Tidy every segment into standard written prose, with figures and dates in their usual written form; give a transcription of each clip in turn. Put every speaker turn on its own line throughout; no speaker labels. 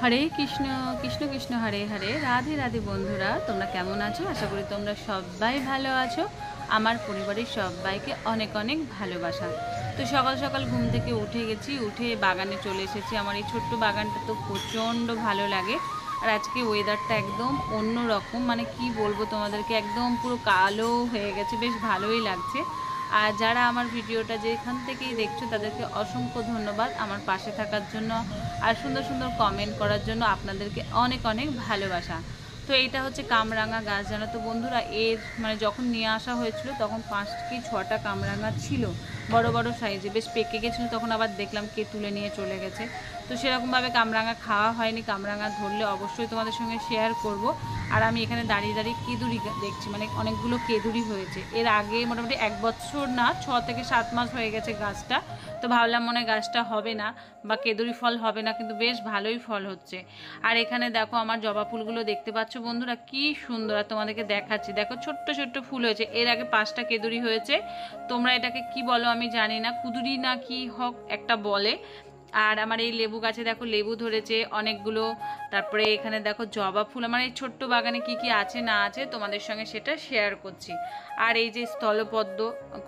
হরে কৃষ্ণ কৃষ্ণ কৃষ্ণ হরে হরে, রাধে রাধে। বন্ধুরা, তোমরা কেমন আছো? আশা করি তোমরা সবাই ভালো আছো। আমার পরিবারের সবাইকে অনেক অনেক ভালোবাসা। তো সকাল সকাল ঘুম থেকে উঠে গেছি, উঠে বাগানে চলে এসেছি। আমার এই ছোট্ট বাগানটা তো প্রচণ্ড ভালো লাগে। আর আজকে ওয়েদারটা একদম অন্য রকম, মানে কি বলবো তোমাদেরকে, একদম পুরো কালো হয়ে গেছে, বেশ ভালোই লাগছে। আর যারা আমার ভিডিওটা যেখান থেকেই দেখছো তাদেরকে অসংখ্য ধন্যবাদ আমার পাশে থাকার জন্য আর সুন্দর সুন্দর কমেন্ট করার জন্য। আপনাদেরকে অনেক অনেক ভালোবাসা। তো এইটা হচ্ছে কামরাঙা গাছ, জানো তো বন্ধুরা। এর মানে যখন নিয়ে আসা হয়েছিল তখন 5 কি 6টা কামরাঙা ছিল, বড় বড় সাইজে, বেশ পেকে গেছিলো। তখন আবার দেখলাম কে তুলে নিয়ে চলে গেছে। তো সেরকমভাবে কামরাঙা খাওয়া হয়নি। কামরাঙা ধরলে অবশ্যই তোমাদের সঙ্গে শেয়ার করব। আর আমি এখানে দাঁড়িয়ে দাঁড়িয়ে কেঁদুরি দেখছি, মানে অনেকগুলো কেঁদুরি হয়েছে। এর আগে মোটামুটি 1 বছর না, 6 থেকে 7 মাস হয়ে গেছে গাছটা। তো ভাবলাম মনে হয় গাছটা হবে না বা কেঁদুরি ফল হবে না, কিন্তু বেশ ভালোই ফল হচ্ছে। আর এখানে দেখো আমার জবা ফুলগুলো দেখতে পাচ্ছ বন্ধুরা, কি সুন্দর। আর তোমাদেরকে দেখাচ্ছি, দেখো ছোট্ট ছোট্ট ফুল হয়েছে। এর আগে 5টা কেঁদুরি হয়েছে। তোমরা এটাকে কি বলো আমি জানি না, কুদুরি না কি হোক একটা বলে। আর আমার এই লেবু গাছে দেখো লেবু ধরেছে অনেকগুলো। তারপরে এখানে দেখো জবা ফুল। আমার এই ছোট্ট বাগানে কি কি আছে না আছে তোমাদের সঙ্গে সেটা শেয়ার করছি। আর এই যে স্থলপদ্ম,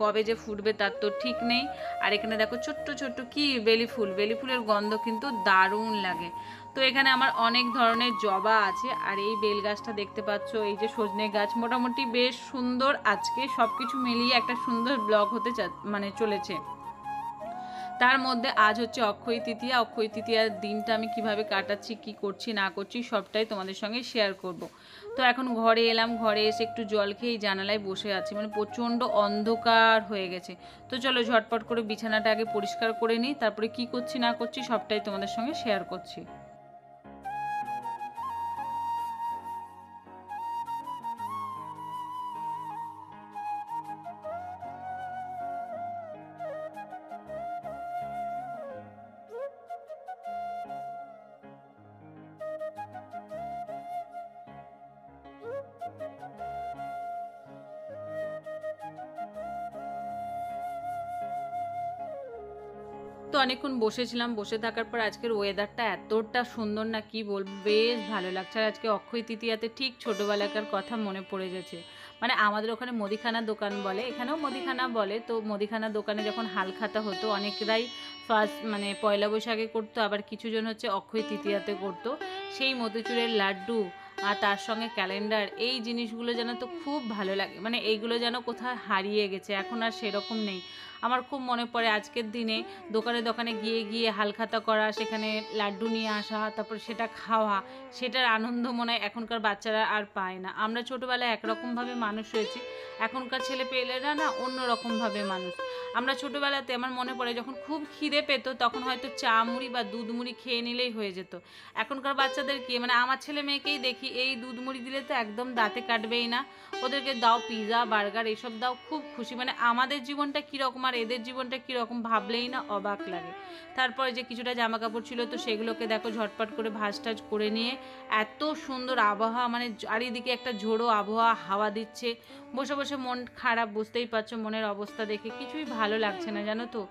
কবে যে ফুটবে তার তো ঠিক নেই। আর এখানে দেখো ছোট্ট ছোট্ট কি বেলি ফুল, বেলি ফুলের গন্ধ কিন্তু দারুণ লাগে। তো এখানে আমার অনেক ধরনের জবা আছে। আর এই বেল গাছটা দেখতে পাচ্ছ, এই যে সজনে গাছ, মোটামুটি বেশ সুন্দর। আজকে সব কিছু মিলিয়ে একটা সুন্দর ব্লগ হতে মানে চলেছে। তার মধ্যে আজ হচ্ছে অক্ষয় তৃতীয়া। অক্ষয় তৃতীয়ার দিনটা আমি কিভাবে কাটাচ্ছি, কি করছি না করছি সবটাই তোমাদের সঙ্গে শেয়ার করব। তো এখন ঘরে এলাম, ঘরে এসে একটু জল খেয়ে জানালায় বসে আছি, মানে প্রচণ্ড অন্ধকার হয়ে গেছে। তো চলো ঝটপট করে বিছানাটা আগে পরিষ্কার করে নিই, তারপরে কি করছি না করছি সবটাই তোমাদের সঙ্গে শেয়ার করছি। তো অনেকক্ষণ বসেছিলাম, বসে থাকার পর আজকের ওয়েদারটা এতটা সুন্দর না কি বলবো, বেশ ভালো লাগছে। আর আজকে অক্ষয় তৃতীয়াতে ঠিক ছোটোবেলাকার কথা মনে পড়ে গেছে। মানে আমাদের ওখানে মুদিখানা দোকান বলে, এখানেও মুদিখানা বলে। তো মুদিখানা দোকানে যখন হালখাতা হতো অনেকরাই ফার্স্ট মানে পয়লা বৈশাখে করতো, আবার কিছুজন হচ্ছে অক্ষয় তৃতীয়াতে করতো। সেই মতিচুরের লাড্ডু আর তার সঙ্গে ক্যালেন্ডার, এই জিনিসগুলো যেন তো খুব ভালো লাগে। মানে এইগুলো যেন কোথাও হারিয়ে গেছে, এখন আর সেরকম নেই। আমার খুব মনে পড়ে আজকের দিনে দোকানে দোকানে গিয়ে গিয়ে হালখাতা করা, সেখানে লাড্ডু নিয়ে আসা, তারপর সেটা খাওয়া, সেটার আনন্দ মনে হয় এখনকার বাচ্চারা আর পায় না। আমরা ছোটোবেলায় একরকমভাবে মানুষ হয়েছি, এখনকার ছেলে পেলেরা না অন্য রকমভাবে মানুষ। আমরা ছোটোবেলাতে আমার মনে পড়ে যখন খুব খিদে পেত তখন হয়তো চা মুড়ি বা দুধ মুড়ি খেয়ে নিলেই হয়ে যেত। এখনকার বাচ্চাদের কি, মানে আমার ছেলে মেয়েকেই দেখি এই দুধ মুড়ি দিলে তো একদম দাঁতে কাটবেই না। ওদেরকে দাও পিৎজা বার্গার এসব দাও, খুব খুশি। মানে আমাদের জীবনটা কীরকম আর এদের জীবনটা কীরকম ভাবলেই না অবাক লাগে। তারপরে যে কিছুটা জামা কাপড় ছিল তো সেগুলোকে দেখো ঝটপট করে ভাঁজ টাজ করে নিয়ে, এত সুন্দর আবহাওয়া, মানে চারিদিকে একটা ঝোড়ো আবহাওয়া, হাওয়া দিচ্ছে। বসে বসে মন খারাপ, বুঝতেই পারছো মনের অবস্থা দেখে কিছুই ভালো লাগছে না, জানো তো।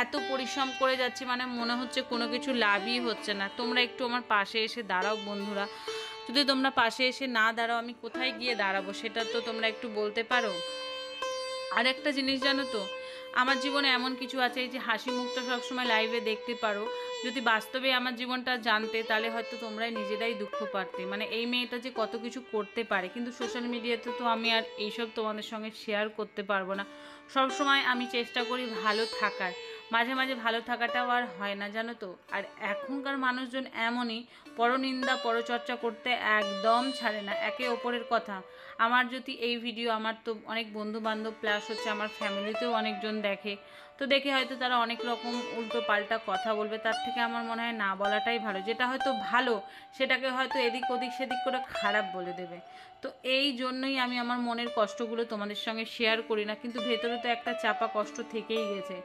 এত পরিশ্রম করে যাচ্ছি, মানে মনে হচ্ছে কোনো কিছু লাভই হচ্ছে না। তোমরা একটু আমার পাশে এসে দাঁড়াও বন্ধুরা। যদি তোমরা পাশে এসে না দাঁড়াও আমি কোথায় গিয়ে দাঁড়াবো সেটা তো তোমরা একটু বলতে পারো। আর একটা জিনিস জানো তো, আমার জীবনে এমন কিছু আছে, এই যে হাসি মুখটা সবসময় লাইভে দেখতে পারো, যদি বাস্তবে আমার জীবনটা জানতে তাহলে হয়তো তোমরাই নিজেরাই দুঃখ পারতে। মানে এই মেয়েটা যে কত কিছু করতে পারে, কিন্তু সোশ্যাল মিডিয়াতে তো আমি আর এইসব তোমাদের সঙ্গে শেয়ার করতে পারবো না। সব সময় আমি চেষ্টা করি ভালো থাকার, মাঝে মাঝে ভালো থাকাটাও আর হয় না, জানো তো। আর এখনকার মানুষজন এমনই, পরনিন্দা পরচর্চা করতে একদম ছাড়ে না একে ওপরের কথা। আমার যদি এই ভিডিও, আমার তো অনেক বন্ধু বান্ধব প্লাস হচ্ছে আমার ফ্যামিলিতেও অনেকজন দেখে, তো দেখে হয়তো তারা অনেক রকম উল্টো পাল্টা কথা বলবে। তার থেকে আমার মনে হয় না বলাটাই ভালো। যেটা হয়তো ভালো সেটাকে হয়তো এদিক ওদিক সেদিক করে খারাপ বলে দেবে। তো এই জন্যই আমি আমার মনের কষ্টগুলো তোমাদের সঙ্গে শেয়ার করি না, কিন্তু ভেতরে তো একটা চাপা কষ্ট থেকেই গেছে।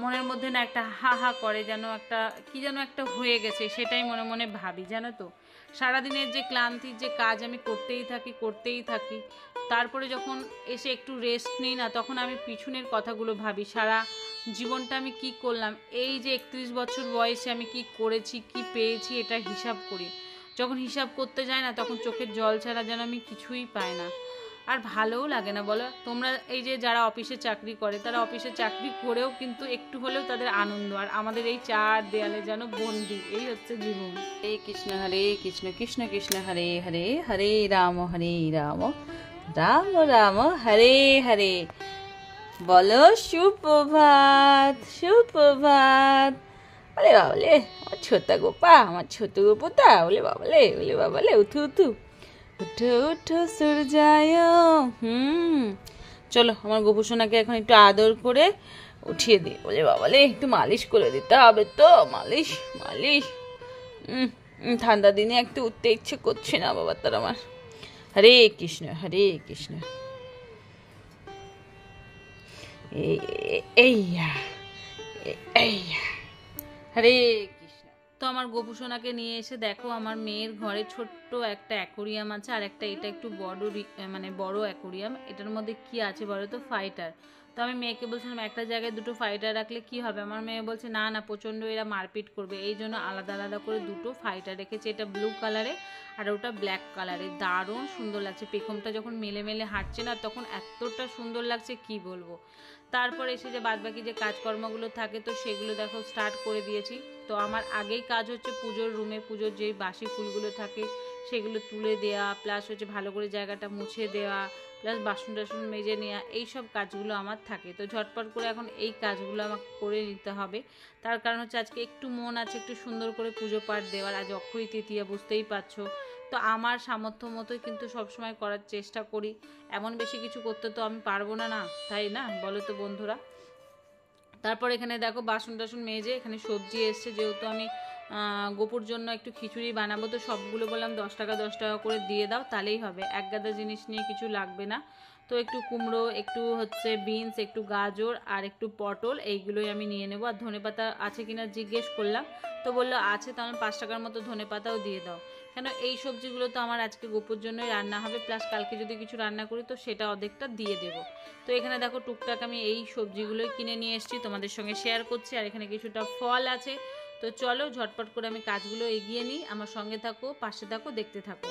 মনের মধ্যে না একটা হা হা করে, যেন একটা কি যেন একটা হয়ে গেছে, সেটাই মনে মনে ভাবি, জানো তো। সারাদিনের যে ক্লান্তির যে কাজ আমি করতেই থাকি, তারপরে যখন এসে একটু রেস্ট নিই না, তখন আমি পিছনের কথাগুলো ভাবি। সারা জীবনটা আমি কি করলাম, এই যে 31 বছর বয়সে আমি কি করেছি, কি পেয়েছি, এটা হিসাব করি। যখন হিসাব করতে যাই না, তখন চোখের জল ছাড়া যেন আমি কিছুই পাই না। আর ভালোও লাগে না বলো। তোমরা এই যে যারা অফিসে চাকরি করে, তারা অফিসে চাকরি করেও কিন্তু একটু হলেও তাদের আনন্দ, আর আমাদের এই চার দেয়ালে যেন বন্দি, এই হচ্ছে জীবন। হরে কৃষ্ণ কৃষ্ণ কৃষ্ণ হরে হরে, হরে রাম রাম রাম হরে হরে। বলো সুপ্রভাত সুপ্রভাত। বলে বাবলে আমার ছোটা গোপা, আমার ছোট গোপতা, বলে বাবলে উঠু উঠু উঠো উঠো সূর্যায়। চলো আমার গোপুসোনাকে এখন একটু আদর করে উঠিয়ে দিই। বলে বাবলে একটু মালিশ করে দিতে হবে তো, মালিশ মালিশ। ঠান্ডা দিনে একটু উঠতে ইচ্ছে করছে না বাবা তার আমার। হরে কৃষ্ণ হরে কৃষ্ণ। হরে কৃষ্ণ। তো আমার গোপুসোনাকে নিয়ে এসে দেখো, আমার মেয়ের ঘরে ছোট্ট একটা অ্যাকোরিয়াম আছে, আর একটা এটা একটু বড় অ্যাকোরিয়াম। এটার মধ্যে কি আছে বলো তো? ফাইটার। তো আমি মেয়েকে বলছিলাম একটা জায়গায় দুটো ফাইটার রাখলে কি হবে। আমার মেয়ে বলছে না না, প্রচণ্ড এরা মারপিট করবে, এই জন্য আলাদা আলাদা করে দুটো ফাইটার রেখেছে। এটা ব্লু কালারে আর ওটা ব্ল্যাক কালারে। দারুণ সুন্দর লাগছে। পেখমটা যখন মেলে মেলে হাঁটছে না, তখন এতটা সুন্দর লাগছে কি বলবো। তারপর এসে যে বাদবাকি যে কাজকর্মগুলো থাকে, তো সেগুলো দেখো স্টার্ট করে দিয়েছি। তো আমার আগেই কাজ হচ্ছে পুজোর রুমে পুজোর যেই বাসি ফুলগুলো থাকে সেগুলো তুলে দেওয়া, প্লাস হচ্ছে ভালো করে জায়গাটা মুছে দেওয়া, প্লাস বাসন টাসন মেজে নেওয়া, এই সব কাজগুলো আমার থাকে। তো ঝটপট করে এখন এই কাজগুলো আমাকে করে নিতে হবে। তার কারণ হচ্ছে আজকে একটু মন আছে একটু সুন্দর করে পুজো পাঠ দেওয়ার। আজ অক্ষয় তৃতীয়া, বুঝতেই পারছো। তো আমার সামর্থ্য মতোই কিন্তু সবসময় করার চেষ্টা করি। এমন বেশি কিছু করতে তো আমি পারবো না, না তাই না বলো তো বন্ধুরা। তারপর এখানে দেখো বাসন টাসন মেজে এখানে সবজি এসছে, যেহেতু আমি গোপুর জন্য একটু খিচুড়ি বানাবো। তো সবগুলো বললাম 10 টাকা 10 টাকা করে দিয়ে দাও, তাহলেই হবে, এক গাদা জিনিস নিয়ে কিছু লাগবে না। তো একটু কুমড়ো, একটু হচ্ছে বিনস, একটু গাজর আর একটু পটল, এইগুলোই আমি নিয়ে নেবো। আর ধনেপাতা আছে কিনা জিজ্ঞেস করলাম, তো বললো আছে, তাহলে 5 টাকার মতো ধনেপাতাও দিয়ে দাও। কেন এই সবজিগুলো তো আমার আজকে গোপুর জন্যই রান্না হবে, প্লাস কালকে যদি কিছু রান্না করি তো সেটা অর্ধেকটা দিয়ে দেবো। তো এখানে দেখো টুকটাক আমি এই সবজিগুলোই কিনে নিয়ে এসেছি, তোমাদের সঙ্গে শেয়ার করছি। আর এখানে কিছুটা ফল আছে। তো চলো ঝটপট করে আমি কাজগুলো এগিয়ে নিই, আমার সঙ্গে থাকো, পাশে থাকো, দেখতে থাকো।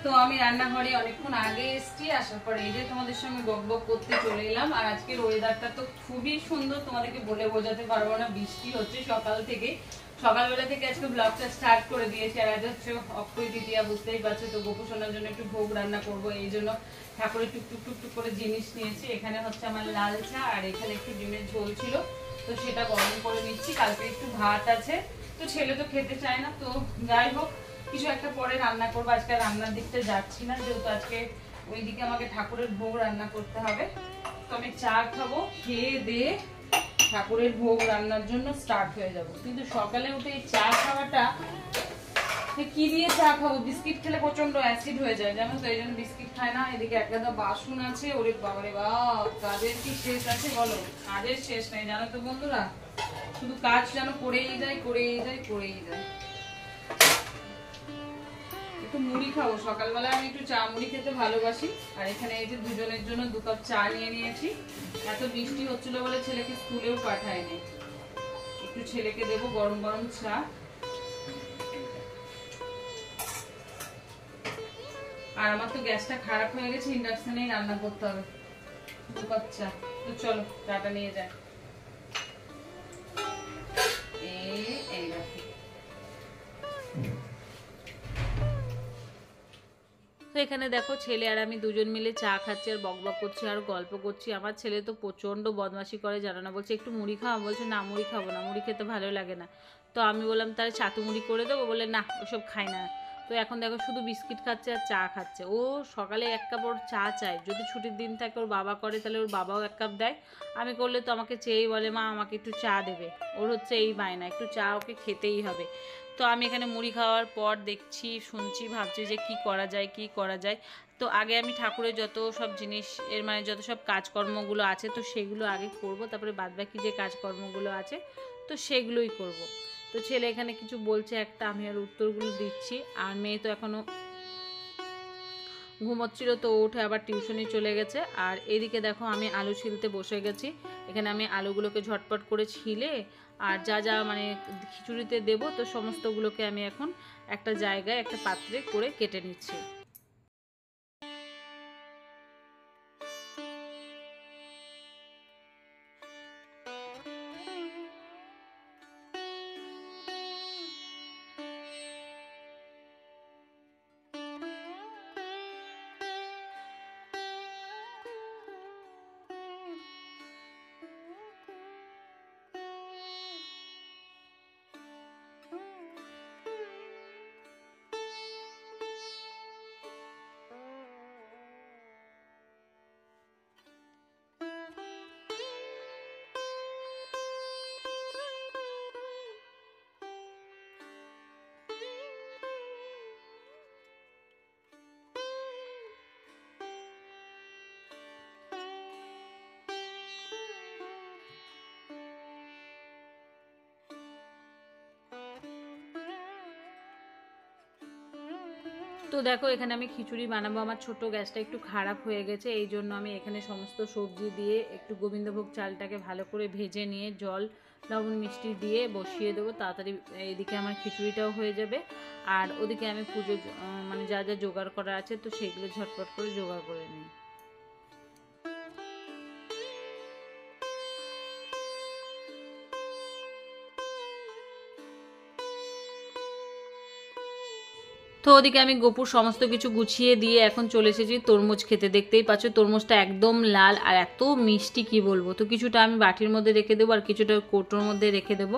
তো আমি রান্নাঘরে অনেকক্ষণ আগে এসেছি, আসার পর এই যে তোমাদের সঙ্গে বকবক করতে চলে এলাম। আর আজকের ওয়েদারটা তো খুবই সুন্দর, তোমাদেরকে বলে বোঝাতে পারবো না। বৃষ্টি হচ্ছে সকালবেলা থেকে আজকে ব্লগটা স্টার্ট করে দিয়েছি। আর আজ হচ্ছে অক্ষয় তৃতীয়া, বুঝতেই পারছো। তো গোপুসোনার জন্য একটু ভোগ রান্না করব, এই জন্য ঠাকুরের টুকটুক টুকটুক করে জিনিস নিয়েছি। এখানে হচ্ছে আমার লাল চা, আর এখানে একটু ডিমের ঝোল ছিল, তো সেটা গরম করে নিচ্ছি। কালকে একটু ভাত আছে, তো ছেলে তো খেতে চায় না। তো যাই হোক, কিছু একটা পরে রান্না করবো। আজকে রান্নার দিকটা যাচ্ছি না, যেহেতু আজকে ওইদিকে আমাকে ঠাকুরের ভোগ রান্না করতে হবে। তো আমি চা খাবো, খেয়ে দিয়ে ঠাকুরের ভোগ রান্নার জন্য স্টার্ট হয়ে যাব। কিন্তু সকালে উঠে এই চা খাওয়াটা, কি দিয়ে চা খাবো? বিস্কিট খেলে প্রচন্ড অ্যাসিড হয়ে যায়, জানো তো, এই জন্য বিস্কিট খায় না। এদিকে এক গাদা বাসন আছে, ওরে বাবারে বাপ, কাজের কি শেষ আছে বলো? কাজের শেষ নেই, জানো তো বন্ধুরা। শুধু কাজ যেন করেই যায় করেই যায় করেই যায়। একটু মুড়ি খাবো, সকালবেলা আমি একটু চা মুড়ি খেতে ভালোবাসি। আর এখানে এই যে দুজনের জন্য 2 কাপ চা নিয়ে নিয়েছি। এত বৃষ্টি হচ্ছিল বলে ছেলেকে স্কুলেও পাঠায়নি, একটু ছেলেকে দেবো গরম গরম চা। আর আমার তো গ্যাসটা খারাপ হয়ে গেছে, ইন্ডাকশনেই রান্না করতে হবে। 2 কাপ চা। তো চলো চাটা নিয়ে যাই। এই রাখি। তো এখানে দেখো ছেলে আর আমি দুজন মিলে চা খাচ্ছি, আর বকবক করছি আর গল্প করছি। আমার ছেলে তো প্রচণ্ড বদমাশি করে, জানো না। বলছে একটু মুড়ি খাওয়া, বলছে না মুড়ি খাবো না, মুড়ি খেতে ভালো লাগে না। তো আমি বললাম তাহলে ছাতু মুড়ি করে দেবো, বলে না ওসব খাই না। তো এখন দেখো শুধু বিস্কিট খাচ্ছে আর চা খাচ্ছে। ও সকালে 1 কাপ ওর চা চায়, যদি ছুটির দিন থাকে ওর বাবা করে তাহলে ওর বাবাও 1 কাপ দেয়, আমি করলে তো আমাকে চেয়েই বলে মা আমাকে একটু চা দেবে। ওর হচ্ছে এই বায়না, একটু চা ওকে খেতেই হবে। তো আমি এখানে মুড়ি খাওয়ার পর দেখছি শুনছি ভাবছি যে কি করা যায় কি করা যায়। তো আগে আমি ঠাকুরের যত সব জিনিস এর মানে যত সব কাজকর্মগুলো আছে তো সেগুলো আগে করব, তারপরে বাদবাকি যে কাজকর্মগুলো আছে তো সেগুলোই করব। তো ছেলে এখানে কিছু বলছে একটা, আমি আর উত্তরগুলো দিচ্ছি। আর মেয়ে তো এখনও ঘুমোচ্ছিল, তো উঠে আবার টিউশনে চলে গেছে। আর এদিকে দেখো আমি আলু ছিলতে বসে গেছি। এখানে আমি আলুগুলোকে ঝটপট করে ছিলে আর যা যা মানে খিচুড়িতে দেবো তো সমস্তগুলোকে আমি এখন একটা জায়গায় একটা পাত্রে করে কেটে নিচ্ছি। তো দেখো এখানে আমি খিচুড়ি বানাবো, আমার ছোট গ্যাসটা একটু খারাপ হয়ে গেছে, এই জন্য আমি এখানে সমস্ত সবজি দিয়ে একটু গোবিন্দভোগ চালটাকে ভালো করে ভেজে নিয়ে জল লবণ মিষ্টি দিয়ে বসিয়ে দেবো তাড়াতাড়ি। এইদিকে আমার খিচুড়িটাও হয়ে যাবে আর ওদিকে আমি পুজো মানে যা যা জোগাড় করা আছে তো সেগুলো ঝটপট করে জোগাড় করে নিই। তো ওদিকে আমি গোপুর সমস্ত কিছু গুছিয়ে দিয়ে এখন চলে এসেছি তরমুজ খেতে। দেখতেই পাচ্ছ তরমুজটা একদম লাল আর এত মিষ্টি কি বলবো। তো কিছুটা আমি বাটির মধ্যে রেখে দেবো আর কিছুটা কৌটোর মধ্যে রেখে দেবো,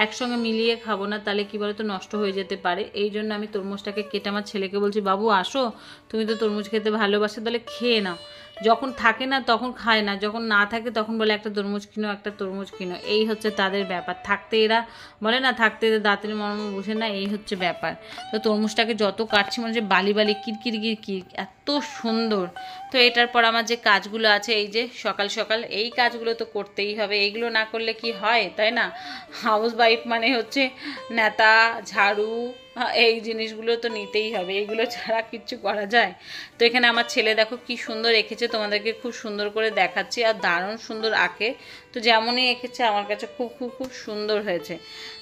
একসঙ্গে মিলিয়ে খাবো না, তাহলে কী বলো তো নষ্ট হয়ে যেতে পারে। এই জন্য আমি তরমুজটাকে কেটে আমার ছেলেকে বলছি বাবু আসো, তুমি তো তরমুজ খেতে ভালোবাসো তাহলে খেয়ে নাও। যখন থাকে না তখন খায় না, যখন না থাকে তখন বলে একটা তরমুজ কিনো একটা তরমুজ কিনো, এই হচ্ছে তাদের ব্যাপার। থাকতে এরা বলে না থাকতে এদের দাঁতের মর্ম বুঝে না, এই হচ্ছে ব্যাপার। তো তরমুজটাকে যত কাটছি মনে হচ্ছে বালি বালি কিরকির কিরকির, এত সুন্দর। তো এটার পর আমার যে কাজগুলো আছে এই যে সকাল সকাল এই কাজগুলো তো করতেই হবে, এইগুলো না করলে কি হয় তাই না। হাউস ওয়াইফ মানে হচ্ছে নেতা ঝাড়ু এই জিনিসগুলো তো নিতেই হবে, এইগুলো ছাড়া কিচ্ছু করা যায়। তো এখানে আমার ছেলে দেখো কি সুন্দর এঁকেছে, তোমাদেরকে খুব সুন্দর করে দেখাচ্ছি আর দারুণ সুন্দর আঁকে। তো যেমনই এঁকেছে আমার কাছে খুব খুব খুব সুন্দর হয়েছে।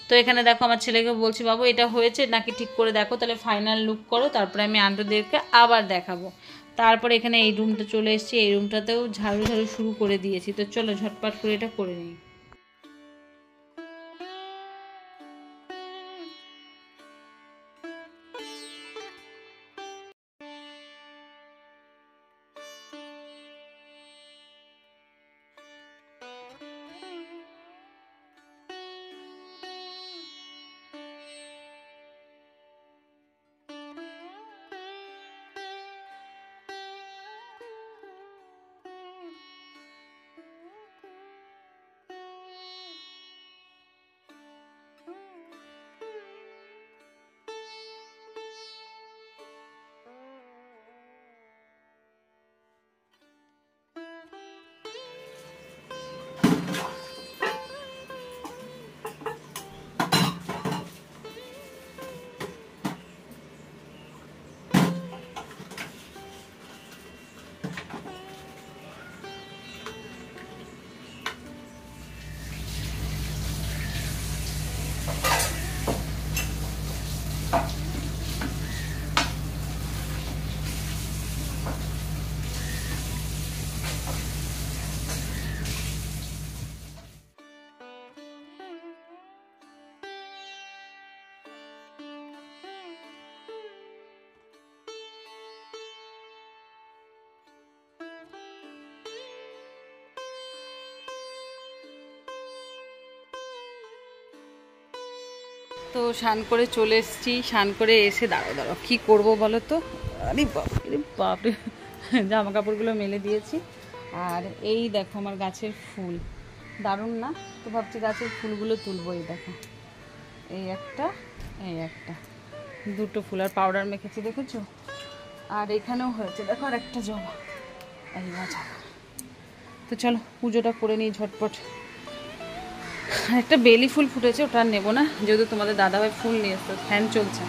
তো এখানে দেখো আমার ছেলেকে বলছি বাবু এটা হয়েছে নাকি ঠিক করে দেখো, তাহলে ফাইনাল লুক করো, তারপরে আমি আন্টিদেরকে আবার দেখাবো। তারপরে এখানে এই রুমটা চলে এসেছি, এই রুমটাতেও ঝাড়ু ঝাড়ু শুরু করে দিয়েছি। তো চলো ঝটপট করে এটা করে নিই। তো স্নান করে চলে এসেছি, স্নান করে এসে দাঁড়াও কী করবো বলো তো। আরে বাপরে বাপরে, জামা কাপড়গুলো মেলে দিয়েছি। আর এই দেখো আমার গাছের ফুল, দারুণ না? তো ভাবছি গাছের ফুলগুলো তুলবো। এই দেখো, এই একটা, এই একটা, দুটো ফুল। আর পাউডার মেখেছি দেখেছো। আর এখানেও হয়েছে দেখো আর একটা জবা, এই জবা। তো চলো পুজোটা করে নিই ঝটপট। একটা বেলি ফুল ফুটেছে, ওটা আর নেবো না, যেহেতু তোমাদের দাদাভাই ফুল নিয়ে এসতো। ফ্যান চলছে,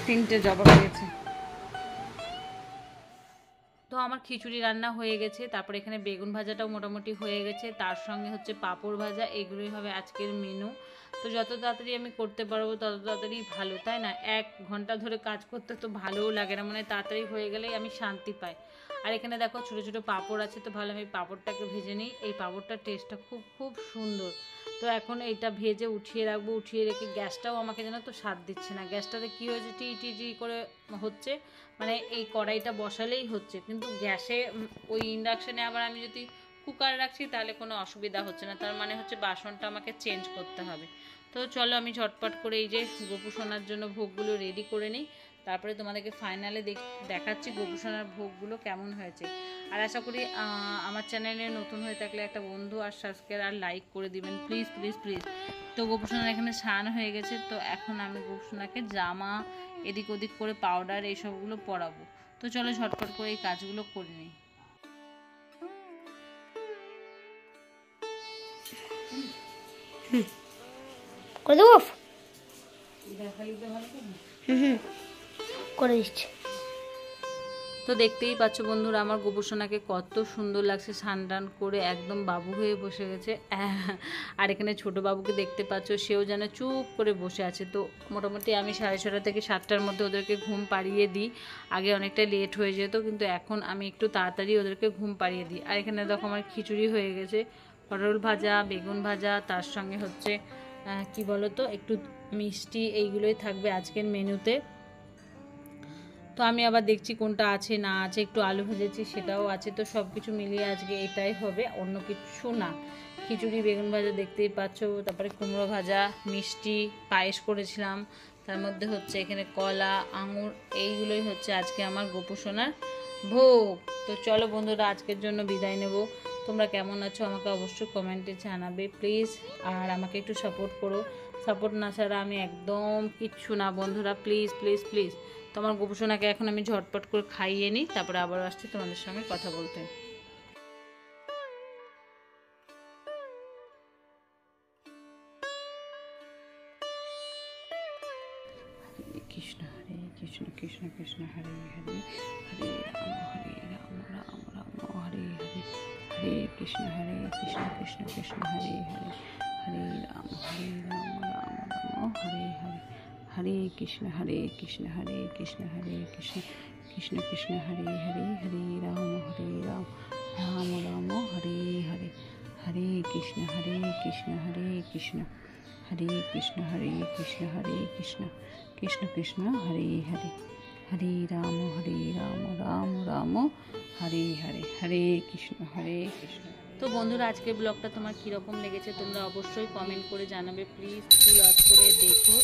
3টে জবা পেয়েছে। তো আমার খিচুড়ি রান্না হয়ে গেছে, তারপরে এখানে বেগুন ভাজাটাও মোটামুটি হয়ে গেছে, তার সঙ্গে হচ্ছে পাঁপড় ভাজা। এগুলোই হবে আজকের মেনু। তো যত তাড়াতাড়ি আমি করতে পারবো তত তাড়াতাড়ি ভালো, তাই না? 1 ঘন্টা ধরে কাজ করতে তো ভালোও লাগে না, মানে তাড়াতাড়ি হয়ে গেলেই আমি শান্তি পাই। আর এখানে দেখো ছোটো ছোটো পাঁপড় আছে, তো ভালো আমি পাঁপড়টাকে ভেজে নিই। এই পাঁপড়টার টেস্টটা খুব খুব সুন্দর। তো এখন এইটা ভেজে উঠিয়ে রাখবো, উঠিয়ে রেখে গ্যাসটাও আমাকে যেন তো স্বাদ দিচ্ছে না। গ্যাসটাতে কী হয়েছে, টি টি টি করে হচ্ছে, মানে এই কড়াইটা বসালেই হচ্ছে, কিন্তু গ্যাসে ওই ইন্ডাকশানে আবার আমি যদি কুকার রাখছি তাহলে কোনো অসুবিধা হচ্ছে না, তার মানে হচ্ছে বাসনটা আমাকে চেঞ্জ করতে হবে। তো চলো আমি ঝটপট করে এই যে গোপু সোনার জন্য ভোগগুলো রেডি করে নিই, তারপরে তোমাদেরকে ফাইনালে দেখাচ্ছি গোপু সোনার ভোগগুলো কেমন হয়েছে। আর আশা করি আমার চ্যানেলে নতুন হয়ে থাকলে একটা বন্ধু আর সাবস্ক্রাইব আর লাইক করে দিবেন প্লিজ প্লিজ প্লিজ। তো গোপু সোনার এখানে স্নান হয়ে গেছে, তো এখন আমি গোপু সোনাকে জামা এদিক ওদিক করে পাউডার এইসবগুলো পরাবো। তো চলো ঝটপট করে এই কাজগুলো করে নিই।
করে দিচ্ছি।
তো দেখতেই পাচ্ছ বন্ধুরা আমার গোপু সোনাকে কত সুন্দর লাগছে, স্নান টান করে একদম বাবু হয়ে বসে গেছে। আর এখানে ছোট বাবুকে দেখতে পাচ্ছ, সেও যেন চুপ করে বসে আছে। তো মোটামুটি আমি 6:30 থেকে 7টার মধ্যে ওদেরকে ঘুম পাড়িয়ে দিই। আগে অনেকটা লেট হয়ে যেত, কিন্তু এখন আমি একটু তাড়াতাড়ি ওদেরকে ঘুম পাড়িয়ে দিই। আর এখানে দেখো আমার খিচুড়ি হয়ে গেছে, পটল ভাজা, বেগুন ভাজা, তার সঙ্গে হচ্ছে কি বলো তো একটু মিষ্টি, এইগুলোই থাকবে আজকের মেনুতে। তো আমি আবার দেখছি কোনটা আছে না আছে, একটু আলু ভেজেছি সেটাও আছে। তো সব কিছু মিলিয়ে আজকে এটাই হবে, অন্য কিছু না। খিচুড়ি, বেগুন ভাজা দেখতেই পাচ্ছ, তারপরে কুমড়ো ভাজা, মিষ্টি, পায়েস করেছিলাম, তার মধ্যে হচ্ছে এখানে কলা, আঙুর, এইগুলোই হচ্ছে আজকে আমার গোপু সোনার ভোগ। তো চলো বন্ধুরা আজকের জন্য বিদায় নেব। তোমরা কেমন আছো আমাকে অবশ্যই কমেন্টে জানাবে প্লিজ। আর আমাকে একটু সাপোর্ট করো, সাপোর্ট না ছাড়া আমি একদম কিচ্ছু না বন্ধুরা, প্লিজ প্লিজ প্লিজ। তো আমার গোপু সোনাকে এখন আমি ঝটপট করে খাইয়ে নিই, তারপরে আবার আসছি তোমাদের সঙ্গে কথা বলতে। কৃষ্ণ হরে কৃষ্ণ কৃষ্ণ কৃষ্ণ হরে হরে, হরে রাম রাম রাম হরে হরে, হরে কৃষ্ণ কৃষ্ণ কৃষ্ণ হরে হরে, হরে রাম রাম রাম হরে হরে, হরে কৃষ্ণ কৃষ্ণ হরে কৃষ্ণ, কৃষ্ণ কৃষ্ণ হরে হরে, হরে রাম রাম রাম হরে হরে, হরে কৃষ্ণ কৃষ্ণ হরে কৃষ্ণ, হরে কৃষ্ণ কৃষ্ণ কৃষ্ণ হরে হরে, হরে রাম রাম রাম হরে হরে, হরে কৃষ্ণ কৃষ্ণ। তো বন্ধুরা আজকের ব্লগটা তোমার কীরকম লেগেছে তোমরা অবশ্যই কমেন্ট করে জানাবে প্লিজ, ফুল ওয়াচ করে দেখো।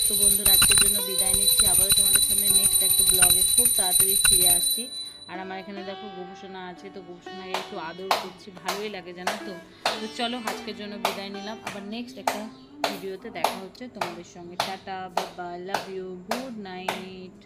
তো বন্ধুরা আজকের জন্য বিদায় নিচ্ছি, আবারও তোমাদের সামনে নেক্সট একটা ব্লগে খুব তাড়াতাড়ি ফিরে আসছি। আর আমার এখানে দেখো গোপু সোনা আছে, তো গোপু সোনাকে একটু আদর করছি, ভালোই লাগে জানো তো। তো চলো আজকের জন্য বিদায় নিলাম, আবার নেক্সট একটা ভিডিওতে দেখা হচ্ছে তোমাদের সঙ্গে। Tata, bye bye, love you, good night.